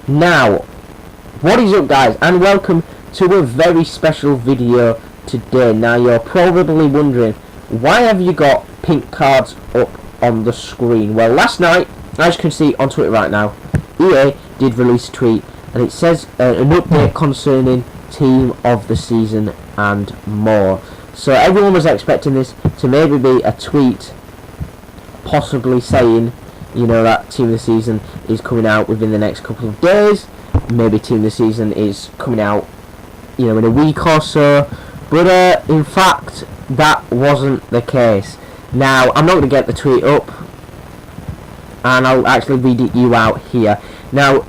Now, what is up guys, and welcome to a very special video today. Now you're probably wondering, why have you got pink cards up on the screen? Well, last night, as you can see on Twitter right now, EA did release a tweet and it says an update concerning team of the season and more. So everyone was expecting this to maybe be a tweet possibly saying, you know, that team of the season is coming out within the next couple of days. Maybe team of the season is coming out, you know, in a week or so. But in fact, that wasn't the case. Now, I'm not going to get the tweet up, and I'll actually read it you out here. Now,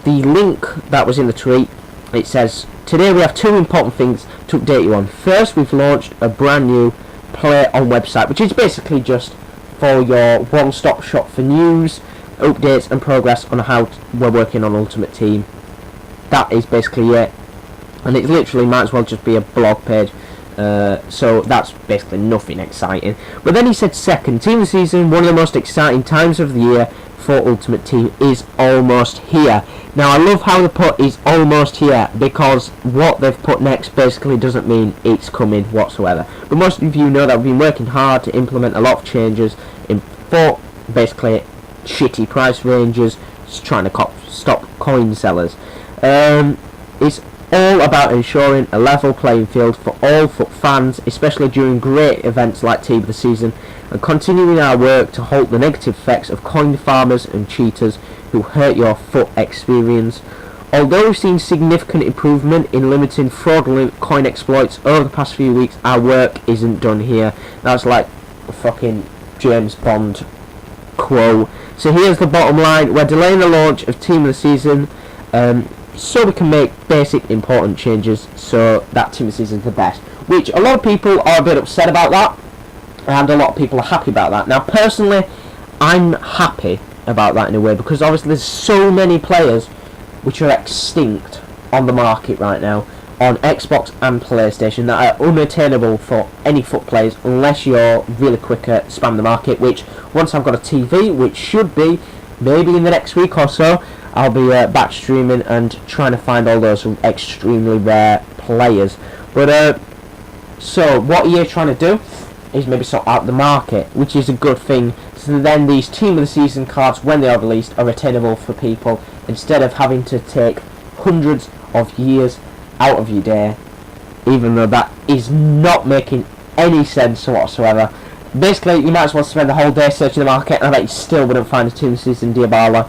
the link that was in the tweet, it says, today we have two important things to update you on. First, we've launched a brand new Play On website, which is basically just for your one-stop shop for news, updates and progress on how we're working on Ultimate Team. That is basically it, and it literally might as well just be a blog page. So that's basically nothing exciting. But then he said, second, team of the season, one of the most exciting times of the year for Ultimate Team is almost here. Now I love how they put is almost here, because what they've put next basically doesn't mean it's coming whatsoever. But most of you know that we've been working hard to implement a lot of changes in for basically shitty price ranges, just trying to stop coin sellers. It's all about ensuring a level playing field for all FUT fans, especially during great events like Team of the Season, and continuing our work to halt the negative effects of coin farmers and cheaters who hurt your FUT experience. Although we've seen significant improvement in limiting fraudulent coin exploits over the past few weeks, our work isn't done here. That's like a fucking James Bond quote. So here's the bottom line: we're delaying the launch of Team of the Season so we can make basic important changes so that Team of the Season is the best. Which a lot of people are a bit upset about that, and a lot of people are happy about that. Now personally, I'm happy about that in a way, because obviously there's so many players which are extinct on the market right now on Xbox and PlayStation that are unattainable for any FUT players unless you're really quick at spam the market, which once I've got a TV, which should be maybe in the next week or so, I'll be back streaming and trying to find all those extremely rare players. But so what EA trying to do is maybe sort out the market, which is a good thing. So then these Team of the Season cards, when they are released, are attainable for people instead of having to take hundreds of years out of your day, even though that is not making any sense whatsoever. Basically, you might as well spend the whole day searching the market, and I bet you still wouldn't find a Team of the Season Diabala.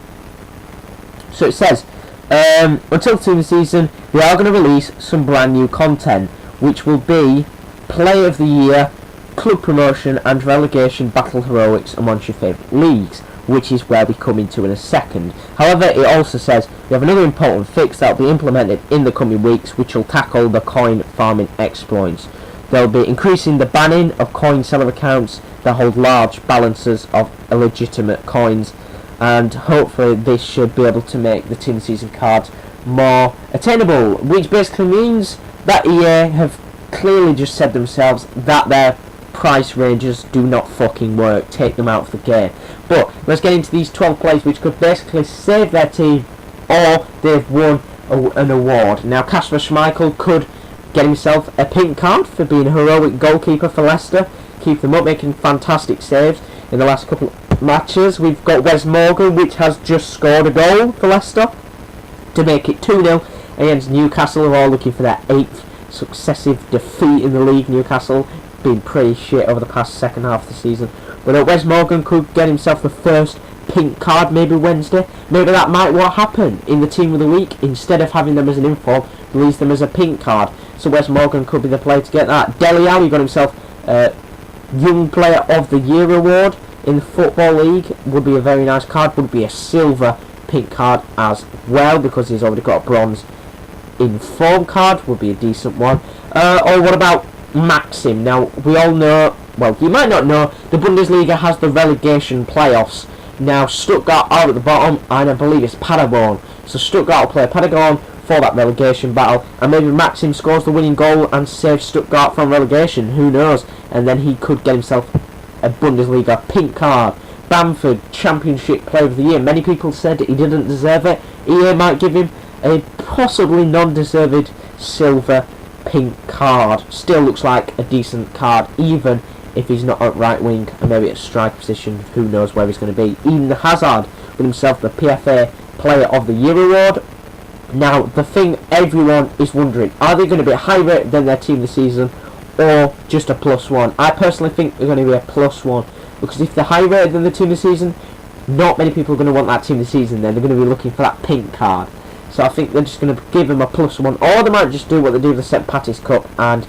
So it says, until Team of the Season, they are going to release some brand new content, which will be Player of the Year, Club Promotion and Relegation Battle Heroics amongst your favourite leagues, which is where we come into in a second. However, it also says we have another important fix that will be implemented in the coming weeks, which will tackle the coin farming exploits. They'll be increasing the banning of coin seller accounts that hold large balances of illegitimate coins, and hopefully this should be able to make the Team of the Season cards more attainable, which basically means that EA have clearly just said themselves that their price ranges do not fucking work. Take them out of the game. But let's get into these 12 players which could basically save their team, or they've won an award. Now Kasper Schmeichel could get himself a pink card for being a heroic goalkeeper for Leicester. Keep them up, making fantastic saves in the last couple of matches. We've got Wes Morgan, which has just scored a goal for Leicester to make it 2-0 against Newcastle, who are all looking for their 8th successive defeat in the league. Newcastle been pretty shit over the past second half of the season. But Wes Morgan could get himself the first pink card maybe Wednesday. Maybe that might what happen in the Team of the Week. Instead of having them as an inform, release them as a pink card. So Wes Morgan could be the player to get that. Dele Alli got himself Young Player of the Year award in the Football League. Would be a very nice card. Would be a silver pink card as well, because he's already got a bronze inform card. Would be a decent one. Or what about Maxim? Now we all know, well, you might not know, the Bundesliga has the relegation playoffs. Now Stuttgart are at the bottom, and I believe it's Paderborn. So Stuttgart will play Paderborn for that relegation battle, and maybe Maxim scores the winning goal and saves Stuttgart from relegation. Who knows? And then he could get himself a Bundesliga pink card Bamford, Championship Player of the Year. Many people said he didn't deserve it. EA might give him a possibly non-deserved silver pink card. Still looks like a decent card, even if he's not at right wing and maybe at strike position. Who knows where he's going to be. Eden Hazard with himself the PFA Player of the Year award. Now, the thing everyone is wondering, are they going to be higher rated than their team this season, or just a +1? I personally think they're going to be a +1, because if they're higher rated than the team this season, not many people are going to want that team this season. Then they're going to be looking for that pink card. So I think they're just going to give them a +1, or they might just do what they do with the St. Patty's Cup and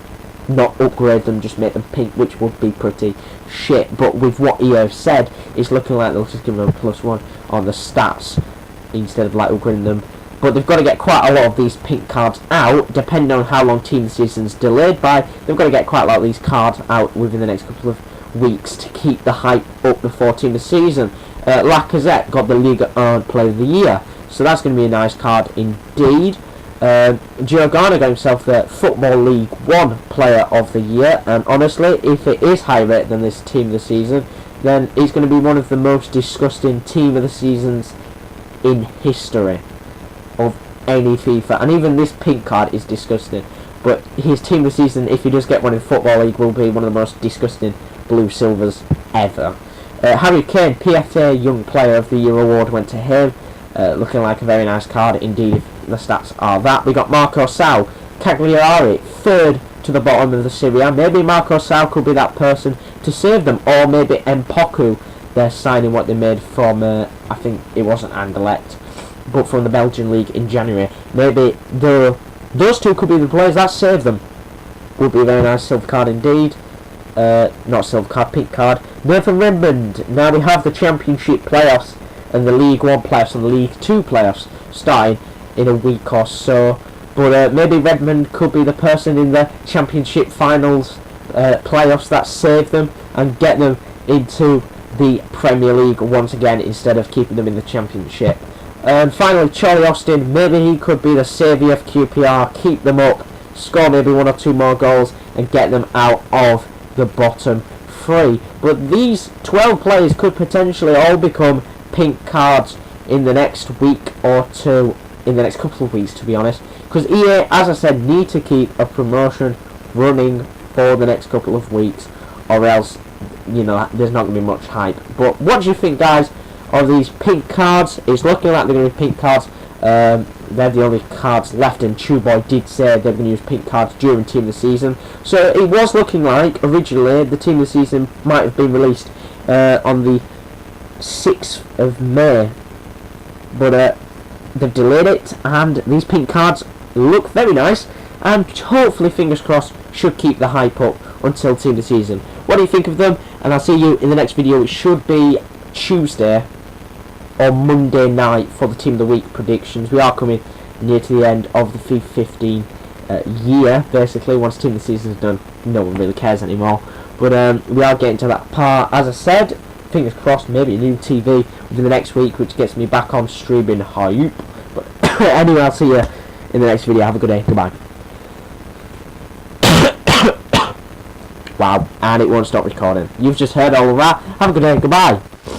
not upgrade them, just make them pink, which would be pretty shit. But with what EA have said, it's looking like they'll just give them a +1 on the stats instead of like upgrading them. But they've got to get quite a lot of these pink cards out, depending on how long team the season's delayed by. They've got to get quite a lot of these cards out within the next couple of weeks to keep the hype up before team the season. Lacazette got the Liga 1 Player of the Year, so that's going to be a nice card indeed. Giordano got himself the Football League 1 Player of the Year, and honestly, if it is higher rated than this team of the season, then it's going to be one of the most disgusting team of the seasons in history of any FIFA. And even this pink card is disgusting, but his team of the season, if he does get one in Football League, will be one of the most disgusting blue silvers ever. Harry Kane, PFA Young Player of the Year award went to him. Looking like a very nice card indeed, if the stats are that. We got Marco Sal, Cagliari, third to the bottom of the Serie A. Maybe Marco Sal could be that person to save them, or maybe Mpoku. They're signing what they made from, I think it wasn't Anderlecht, but from the Belgian league in January. Maybe those two could be the players that save them. Would be a very nice silver card indeed. Not silver card, pink card. Nathan Redmond. Now we have the Championship playoffs and the League 1 playoffs and the League 2 playoffs starting in a week or so. But maybe Redmond could be the person in the Championship finals playoffs that save them and get them into the Premier League once again, instead of keeping them in the Championship. And finally, Charlie Austin. Maybe he could be the saviour of QPR, keep them up, score maybe 1 or 2 more goals and get them out of the bottom 3. But these 12 players could potentially all become pink cards in the next week or two, in the next couple of weeks, to be honest, because EA, as I said, need to keep a promotion running for the next couple of weeks, or else, you know, there's not going to be much hype. But what do you think, guys, of these pink cards? It's looking like they're going to be pink cards. They're the only cards left, and Chuboy did say they're going to use pink cards during Team of the Season. So it was looking like, originally, the Team of the Season might have been released on the 6th of May. But they've delayed it, and these pink cards look very nice, and hopefully, fingers crossed, should keep the hype up until Team of the Season. What do you think of them? And I'll see you in the next video. It should be Tuesday or Monday night for the Team of the Week predictions. We are coming near to the end of the FIFA 15 year, basically. Once Team of the Season is done, no one really cares anymore. But we are getting to that part. As I said, fingers crossed, maybe a new TV within the next week, which gets me back on streaming hype. But anyway, I'll see you in the next video. Have a good day. Goodbye. Wow, and it won't stop recording. You've just heard all of that. Have a good day. Goodbye.